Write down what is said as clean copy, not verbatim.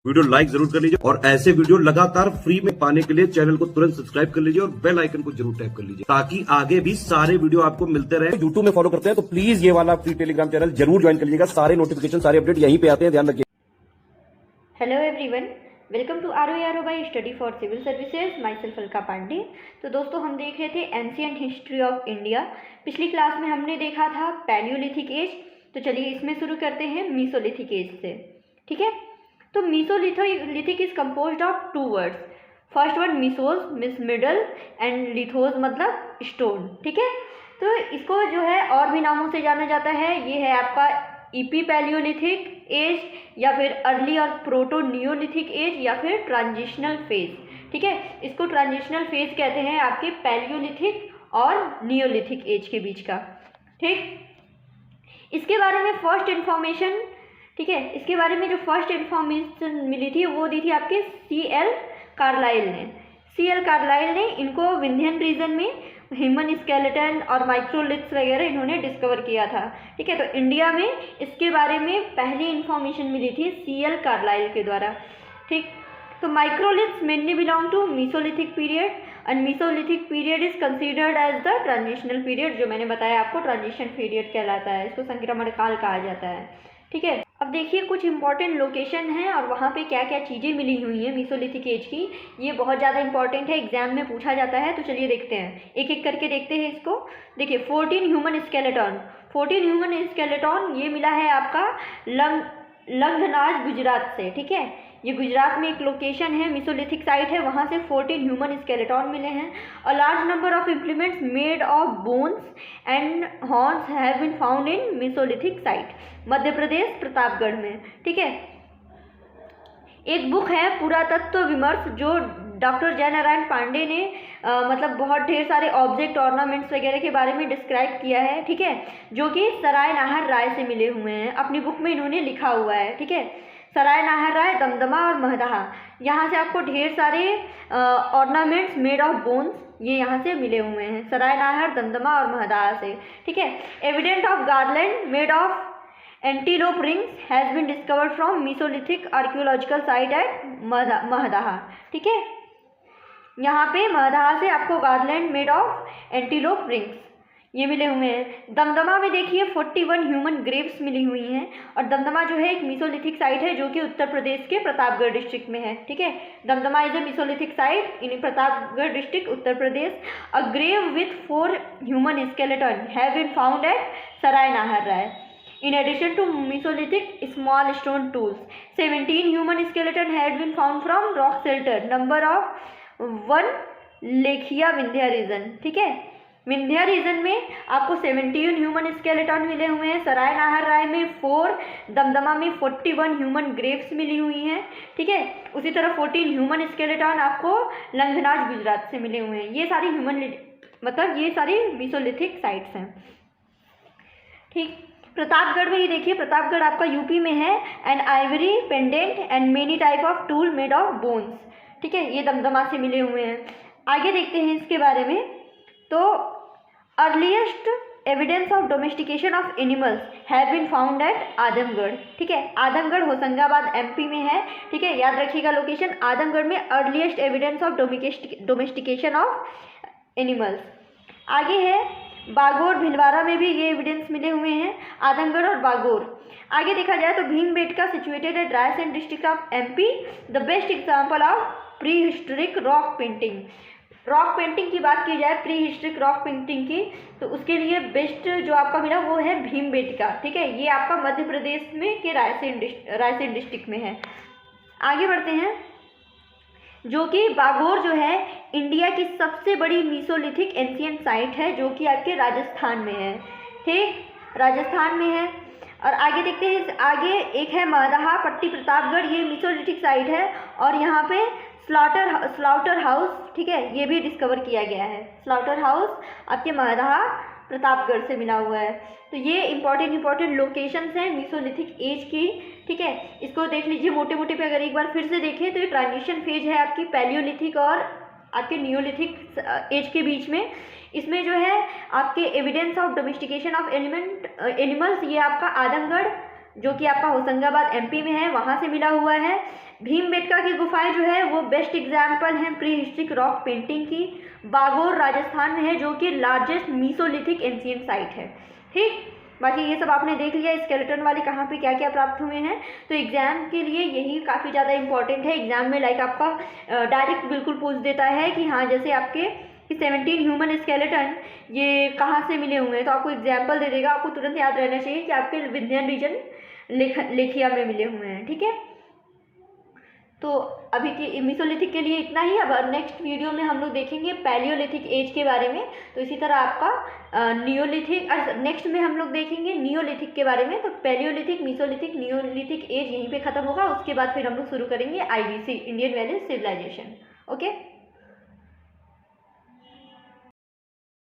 Video like जरूर कर लीजिए और ऐसे वीडियो लगातार फ्री में पाने के लिए चैनल को तुरंत सब्सक्राइब कर लीजिए और बेल आइकन को जरूर टैप कर लीजिए ताकि आगे भी सारे वीडियो आपको मिलते रहे। यूट्यूब में फॉलो करते हैं तो प्लीज ये वाला फ्री टेलीग्राम चैनल जरूर ज्वाइन कर लीजिएगा। सारे नोटिफिकेशन सारे अपडेट यहीं पे आते हैं, ध्यान रखिए। Hello everyone, welcome to ROARO by study for civil services, myself Alka Pandey. तो दोस्तों, हम देख रहे थे एंशिएंट हिस्ट्री ऑफ इंडिया। पिछली क्लास में हमने देखा था पैलियोलिथिक एज, तो चलिए इसमें शुरू करते हैं मीसोलिथिक एज से। ठीक है, तो mesolithic is composed of two words. First word mesos means middle and lithos मतलब स्टोन। ठीक है, तो इसको जो है और भी नामों से जाना जाता है। ये है आपका ईपी पैलियोलिथिक एज, या फिर अर्ली और प्रोटो नियोलिथिक एज, या फिर ट्रांजिशनल फेज। ठीक है, इसको ट्रांजिशनल फेज कहते हैं आपके पैलियोलिथिक और नियोलिथिक एज के बीच का। ठीक, इसके बारे में फर्स्ट इन्फॉर्मेशन, ठीक है, इसके बारे में जो फर्स्ट इन्फॉर्मेशन मिली थी वो दी थी आपके CL कार्लाइल ने। CL कार्लाइल ने इनको विंध्यन रीजन में ह्यूमन स्केलेटन और माइक्रोलिथ्स वगैरह इन्होंने डिस्कवर किया था। ठीक है, तो इंडिया में इसके बारे में पहली इन्फॉर्मेशन मिली थी CL कार्लाइल के द्वारा। ठीक, तो microliths mainly belong to mesolithic period and mesolithic period is considered as the transitional period. जो मैंने बताया आपको ट्रांजिशन पीरियड कहलाता है, इसको संक्रमण काल कहा जाता है। ठीक है, अब देखिए कुछ इंपॉर्टेंट लोकेशन है और वहाँ पे क्या क्या चीज़ें मिली हुई हैं मीसोलिथिक एज की। ये बहुत ज़्यादा इंपॉर्टेंट है, एग्जाम में पूछा जाता है। तो चलिए देखते हैं, एक एक करके देखते हैं इसको। देखिए 14 ह्यूमन स्केलेटन, 14 ह्यूमन स्केलेटन ये मिला है आपका लंगनाज गुजरात से। ठीक है, ये गुजरात में एक लोकेशन है, मीसोलिथिक साइट है, वहाँ से 14 ह्यूमन स्केलेटन मिले हैं। A large number of implements made of bones and horns have been found in mesolithic site, Madhya Pradesh Pratapgarh में। ठीक है, एक बुक है पुरातत्व विमर्श, जो डॉक्टर जयनारायण पांडे ने मतलब बहुत ढेर सारे ऑब्जेक्ट ऑर्नामेंट्स वगैरह के बारे में डिस्क्राइब किया है। ठीक है, जो कि सराय नाहर राय से मिले हुए हैं, अपनी बुक में इन्होंने लिखा हुआ है। ठीक है, सराय नाहर राय, दमदमा और महदहा, यहाँ से आपको ढेर सारे ऑर्नामेंट्स मेड ऑफ बोन्स ये यहाँ से मिले हुए हैं, सराय नाहर, दमदमा और महदहा से। ठीक है, evident of garland made of antelope rings has been discovered from mesolithic archaeological site at Mahadaha. ठीक है, यहाँ पे महदहा से आपको garland made of antelope rings ये मिले हुए हैं। दमदमा में देखिए 41 ह्यूमन ग्रेव्स मिली हुई हैं, और दमदमा जो है एक मीसोलिथिक साइट है जो कि उत्तर प्रदेश के प्रतापगढ़ डिस्ट्रिक्ट में है। ठीक है, Damdama is a mesolithic site in Pratapgarh district, Uttar Pradesh. A grave with 4 human skeleton have been found at Sarai Nahar Rai. In addition to Mesolithic small stone tools, 17 human skeleton had been found from rock shelter number of 1 Lekhia Vindhya region. ठीक है, Vindhya reason में आपको 17 human skeleton मिले हुए हैं, सराय नाहर राय में 4, दमदमा में 41 human Graves मिली हुई हैं। ठीक है, उसी तरह 14 ह्यूमन स्केलेटन आपको लंगनाज गुजरात से मिले हुए हैं। ये सारी ये सारी मीसोलिथिक साइट्स हैं। ठीक, प्रतापगढ़ में ही देखिए, प्रतापगढ़ आपका यूपी में है। And Ivory pendant and many type of tool made of bones. ठीक है, ये दमदमा से मिले हुए हैं। आगे देखते हैं इसके बारे में। तो earliest evidence of domestication of animals have been found at Azamgarh. ठीक है, आजमगढ़ होशंगाबाद MP में है। ठीक है, याद रखिएगा लोकेशन, आजमगढ़ में earliest evidence of domestication of animals. आगे है बागोर, भिलवाड़ा में भी ये एविडेंस मिले हुए हैं, आजमगढ़ और बागोर। आगे देखा जाए तो Bhimbetka situated at Raisen district of MP, the best example of pre historic rock painting. Rock painting की बात की जाए, प्री हिस्टोरिक रॉक पेंटिंग की, तो उसके लिए बेस्ट जो आपका मिला वो है भीमबेटका। ठीक है, ये आपका मध्य प्रदेश में के रायसेन डिस्ट्रिक्ट में है। आगे बढ़ते हैं, जो कि बागोर जो है इंडिया की सबसे बड़ी मीसोलिथिक एंशिएंट साइट है, जो कि आपके राजस्थान में है। ठीक, राजस्थान में है। और आगे देखते हैं, आगे एक है महदहा पट्टी प्रतापगढ़, ये मीसोलिथिक साइट है, और यहाँ पे स्लाउटर हाउस, ठीक है, ये भी डिस्कवर किया गया है। स्लाउटर हाउस आपके महदहा प्रतापगढ़ से मिला हुआ है। तो ये इंपॉर्टेंट लोकेशंस हैं मीसोलिथिक एज की। ठीक है, इसको देख लीजिए मोटे मोटे पे। अगर एक बार फिर से देखें तो ये ट्रांजिशन फेज है आपकी पैलियोलिथिक और आपके नियोलिथिक एज के बीच में। इसमें जो है आपके evidence of domestication of animals, ये आपका आजमगढ़ जो कि आपका होशंगाबाद MP में है, वहाँ से मिला हुआ है। भीमबेटका की गुफाएं जो है वो बेस्ट एग्जाम्पल हैं प्री हिस्ट्रिक रॉक पेंटिंग की। बागोर राजस्थान में है जो कि लार्जेस्ट मीसोलिथिक एंशिएंट साइट है। ठीक, बाकी ये सब आपने देख लिया स्केलेटन वाले कहाँ पे क्या क्या प्राप्त हुए हैं। तो एग्जाम के लिए यही काफ़ी ज़्यादा इंपॉर्टेंट है। एग्जाम में लाइक आपका डायरेक्ट बिल्कुल पूछ देता है कि हाँ जैसे आपके 17 ह्यूमन स्केलेटन ये कहाँ से मिले हुए हैं, तो आपको एग्जाम्पल दे देगा। आपको तुरंत याद रहना चाहिए कि आपके विंध्यान रीजन लेखिया में मिले हुए हैं। ठीक है, तो अभी के मीसोलिथिक के लिए इतना ही। अब नेक्स्ट वीडियो में हम लोग देखेंगे पैलियोलिथिक एज के बारे में। तो इसी तरह आपका नियोलिथिक, नेक्स्ट में हम लोग देखेंगे नियोलिथिक के बारे में। तो पैलियोलिथिक, मीसोलिथिक, नियोलिथिक एज यहीं पे ख़त्म होगा। उसके बाद फिर हम लोग शुरू करेंगे IVC, Indian valley civilization. Okay.